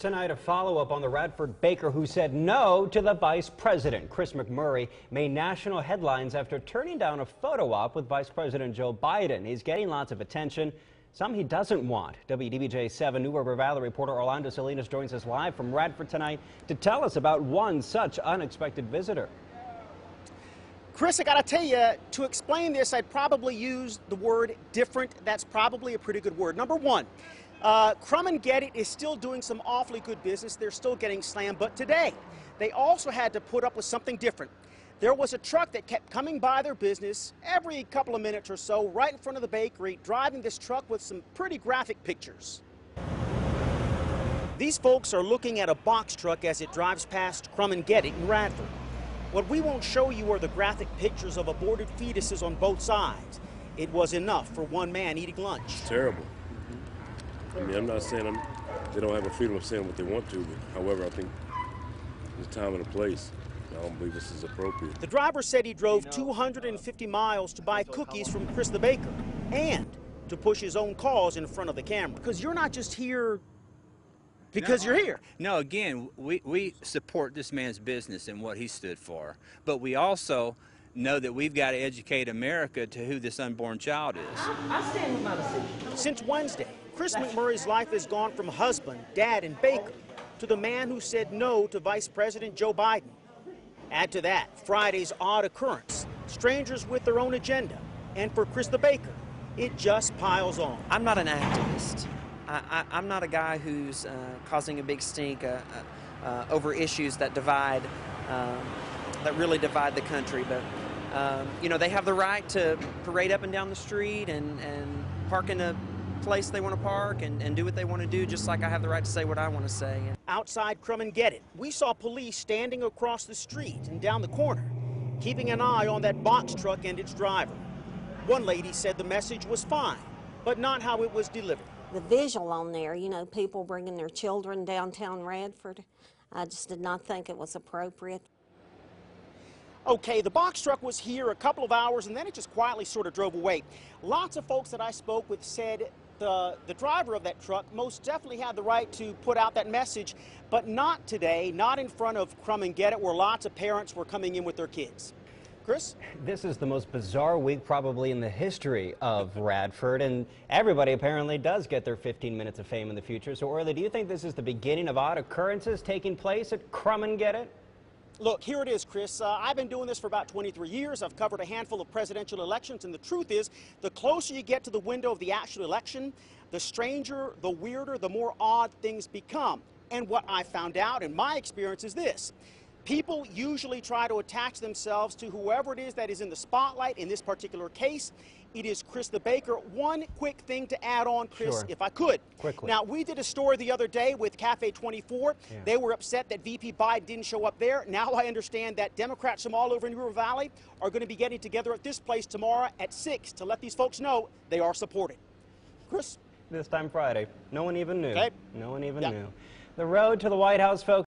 Tonight, a follow-up on the Radford baker who said no to the vice president. Chris McMurray made national headlines after turning down a photo op with Vice President Joe Biden. He's getting lots of attention, some he doesn't want. wdbj7 New River Valley reporter Orlando Salinas joins us live from Radford tonight to tell us about one such unexpected visitor. Chris, I gotta tell you, to explain this, I'd probably use the word different. That's probably a pretty good word. Number one, Crumb and Get It is still doing some awfully good business. They're still getting slammed, but today they also had to put up with something different. There was a truck that kept coming by their business every couple of minutes or so, right in front of the bakery, driving this truck with some pretty graphic pictures. These folks are looking at a box truck as it drives past Crumb and Get It in Radford. What we won't show you are the graphic pictures of aborted fetuses on both sides. It was enough for one man eating lunch. It's terrible. I mean, I'm not saying they don't have a freedom of saying what they want to, but however, I think there's a time and a place. I don't believe this is appropriate. The driver said he drove 250 miles to buy cookies from Chris the baker and to push his own cause in front of the camera. Because you're not just here because you're here. No, again, we support this man's business and what he stood for, but we also know that we've got to educate America to who this unborn child is. I stand with my decision. Since Wednesday, Chris McMurray's life has gone from husband, dad, and baker to the man who said no to Vice President Joe Biden. Add to that Friday's odd occurrence, strangers with their own agenda, and for Chris the baker, it just piles on. I'm not an activist. I'm not a guy who's causing a big stink over issues that divide, that really divide the country. But you know, they have the right to parade up and down the street and park in a place they want to park and do what they want to do, just like I have the right to say what I want to say. Outside Crumb and Get It, we saw police standing across the street and down the corner, keeping an eye on that box truck and its driver. One lady said the message was fine, but not how it was delivered. The visual on there, you know, people bringing their children downtown Radford, I just did not think it was appropriate. Okay, the box truck was here a couple of hours and then it just quietly sort of drove away. Lots of folks that I spoke with said the driver of that truck most definitely had the right to put out that message, but not today, not in front of Crumb and Get It, where lots of parents were coming in with their kids. Chris? This is the most bizarre week probably in the history of Radford, and everybody apparently does get their 15 minutes of fame in the future. So, Orly, do you think this is the beginning of odd occurrences taking place at Crumb and Get It? Look, here it is, Chris. I've been doing this for about 23 years. I've covered a handful of presidential elections, and the truth is, the closer you get to the window of the actual election, the stranger, the weirder, the more odd things become. And what I found out in my experience is this. People usually try to attach themselves to whoever it is that is in the spotlight. In this particular case, it is Chris the baker. One quick thing to add on, Chris, Sure. if I could. Quickly. Now, we did a story the other day with Cafe 24. Yeah. They were upset that VP Biden didn't show up there. Now I understand that Democrats from all over New River Valley are going to be getting together at this place tomorrow at 6 to let these folks know they are supported. Chris? This time Friday. No one even knew. Okay. No one even Yeah. knew. The road to the White House, folks.